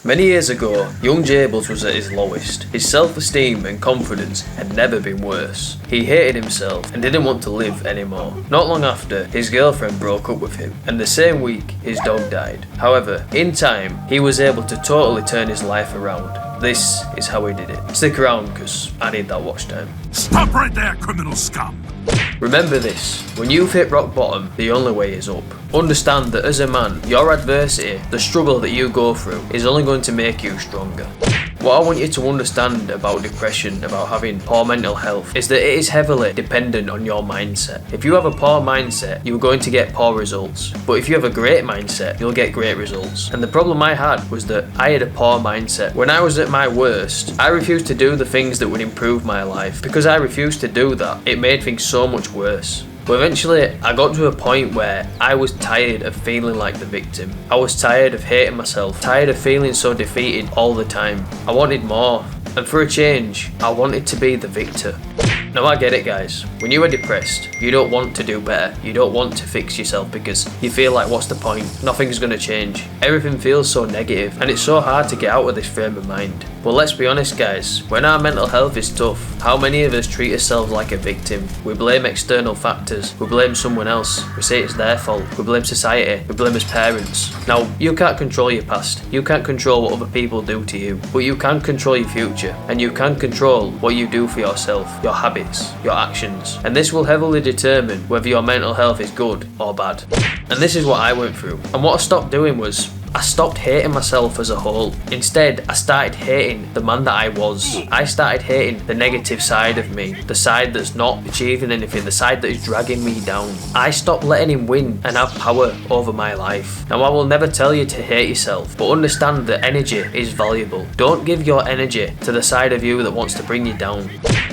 Many years ago, young Jables was at his lowest. His self-esteem and confidence had never been worse. He hated himself and didn't want to live anymore. Not long after, his girlfriend broke up with him, and the same week, his dog died. However, in time, he was able to totally turn his life around. This is how he did it. Stick around, because I need that watch time. Stop right there, criminal scum! Remember this, when you've hit rock bottom, the only way is up. Understand that as a man, your adversity, the struggle that you go through, is only going to make you stronger. What I want you to understand about depression, about having poor mental health, is that it is heavily dependent on your mindset. If you have a poor mindset, you're going to get poor results. But if you have a great mindset, you'll get great results. And the problem I had was that I had a poor mindset. When I was at my worst, I refused to do the things that would improve my life. Because I refused to do that, it made things so much worse. But eventually, I got to a point where I was tired of feeling like the victim. I was tired of hating myself, tired of feeling so defeated all the time. I wanted more, and for a change, I wanted to be the victor. Now I get it, guys. When you are depressed, you don't want to do better. You don't want to fix yourself because you feel like, what's the point? Nothing's going to change. Everything feels so negative, and it's so hard to get out of this frame of mind. But let's be honest, guys, when our mental health is tough, how many of us treat ourselves like a victim? We blame external factors, we blame someone else, we say it's their fault, we blame society, we blame as parents. Now, you can't control your past, you can't control what other people do to you, but you can control your future, and you can control what you do for yourself, your habits, your actions, and this will heavily determine whether your mental health is good or bad. And this is what I went through, and what I stopped doing was, I stopped hating myself as a whole. Instead, I started hating the man that I was. I started hating the negative side of me, the side that's not achieving anything, the side that is dragging me down. I stopped letting him win and have power over my life. Now, I will never tell you to hate yourself, but understand that energy is valuable. Don't give your energy to the side of you that wants to bring you down.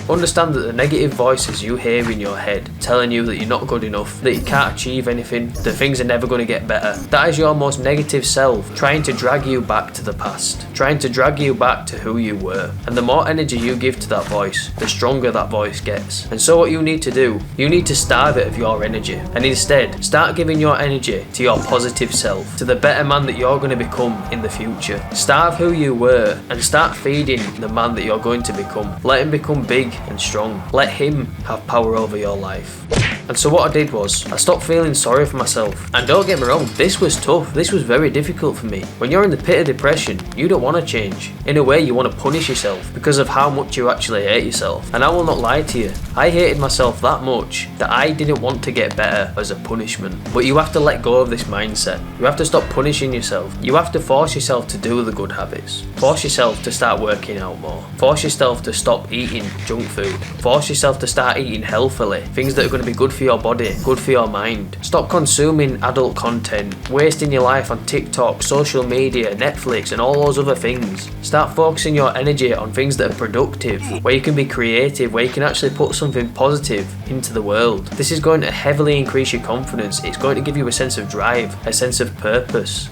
Understand that the negative voices you hear in your head telling you that you're not good enough, that you can't achieve anything, that things are never going to get better, that is your most negative self trying to drag you back to the past, trying to drag you back to who you were. And the more energy you give to that voice, the stronger that voice gets. And so what you need to do, you need to starve it of your energy, and instead start giving your energy to your positive self, to the better man that you're going to become in the future. Starve who you were and start feeding the man that you're going to become. Let him become big and strong. Let him have power over your life. And so what I did was, I stopped feeling sorry for myself. And don't get me wrong, this was tough, this was very difficult for me. When you're in the pit of depression, you don't want to change. In a way, you want to punish yourself because of how much you actually hate yourself. And I will not lie to you, I hated myself that much that I didn't want to get better as a punishment. But you have to let go of this mindset. You have to stop punishing yourself. You have to force yourself to do the good habits. Force yourself to start working out more. Force yourself to stop eating junk food. Force yourself to start eating healthily, things that are going to be good for your body, good for your mind. Stop consuming adult content, wasting your life on TikTok, social media, Netflix and all those other things. Start focusing your energy on things that are productive, where you can be creative, where you can actually put something positive into the world. This is going to heavily increase your confidence. It's going to give you a sense of drive, a sense of purpose.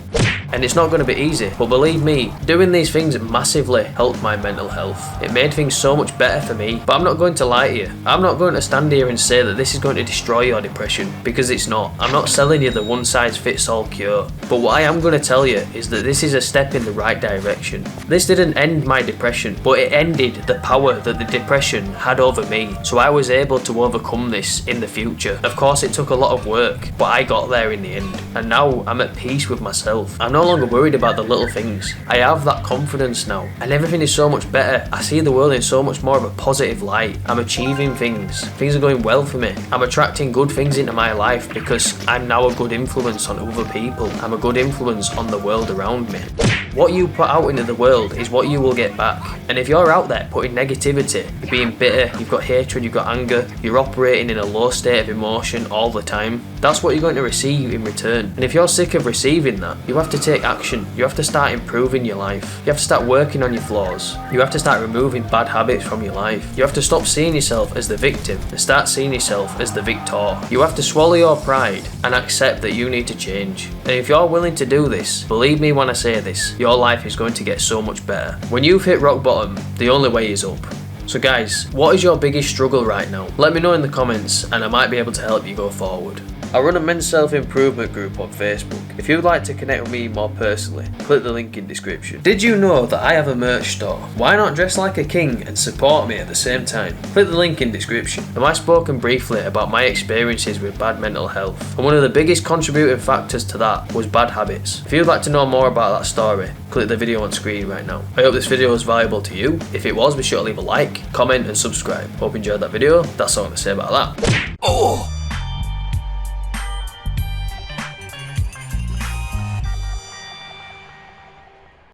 And it's not going to be easy, but believe me, doing these things massively helped my mental health. It made things so much better for me, but I'm not going to lie to you. I'm not going to stand here and say that this is going to destroy your depression, because it's not. I'm not selling you the one-size-fits-all cure. But what I am going to tell you is that this is a step in the right direction. This didn't end my depression, but it ended the power that the depression had over me, so I was able to overcome this in the future. Of course, it took a lot of work, but I got there in the end, and now I'm at peace with myself. I'm no longer worried about the little things. I have that confidence now, and everything is so much better. I see the world in so much more of a positive light. I'm achieving things. Things are going well for me. I'm attracting good things into my life because I'm now a good influence on other people. I'm a good influence on the world around me. What you put out into the world is what you will get back. And if you're out there putting negativity, you're being bitter, you've got hatred, you've got anger, you're operating in a low state of emotion all the time, that's what you're going to receive in return. And if you're sick of receiving that, you have to take action. You have to start improving your life. You have to start working on your flaws. You have to start removing bad habits from your life. You have to stop seeing yourself as the victim and start seeing yourself as the victor. You have to swallow your pride and accept that you need to change. And if you're willing to do this, believe me when I say this, your life is going to get so much better. When you've hit rock bottom, the only way is up. So guys, what is your biggest struggle right now? Let me know in the comments and I might be able to help you go forward. I run a men's self-improvement group on Facebook. If you'd like to connect with me more personally, click the link in description. Did you know that I have a merch store? Why not dress like a king and support me at the same time? Click the link in description. Now, I've spoken briefly about my experiences with bad mental health, and one of the biggest contributing factors to that was bad habits. If you'd like to know more about that story, click the video on screen right now. I hope this video was valuable to you. If it was, be sure to leave a like, comment and subscribe. Hope you enjoyed that video. That's all I'm going to say about that. Oh!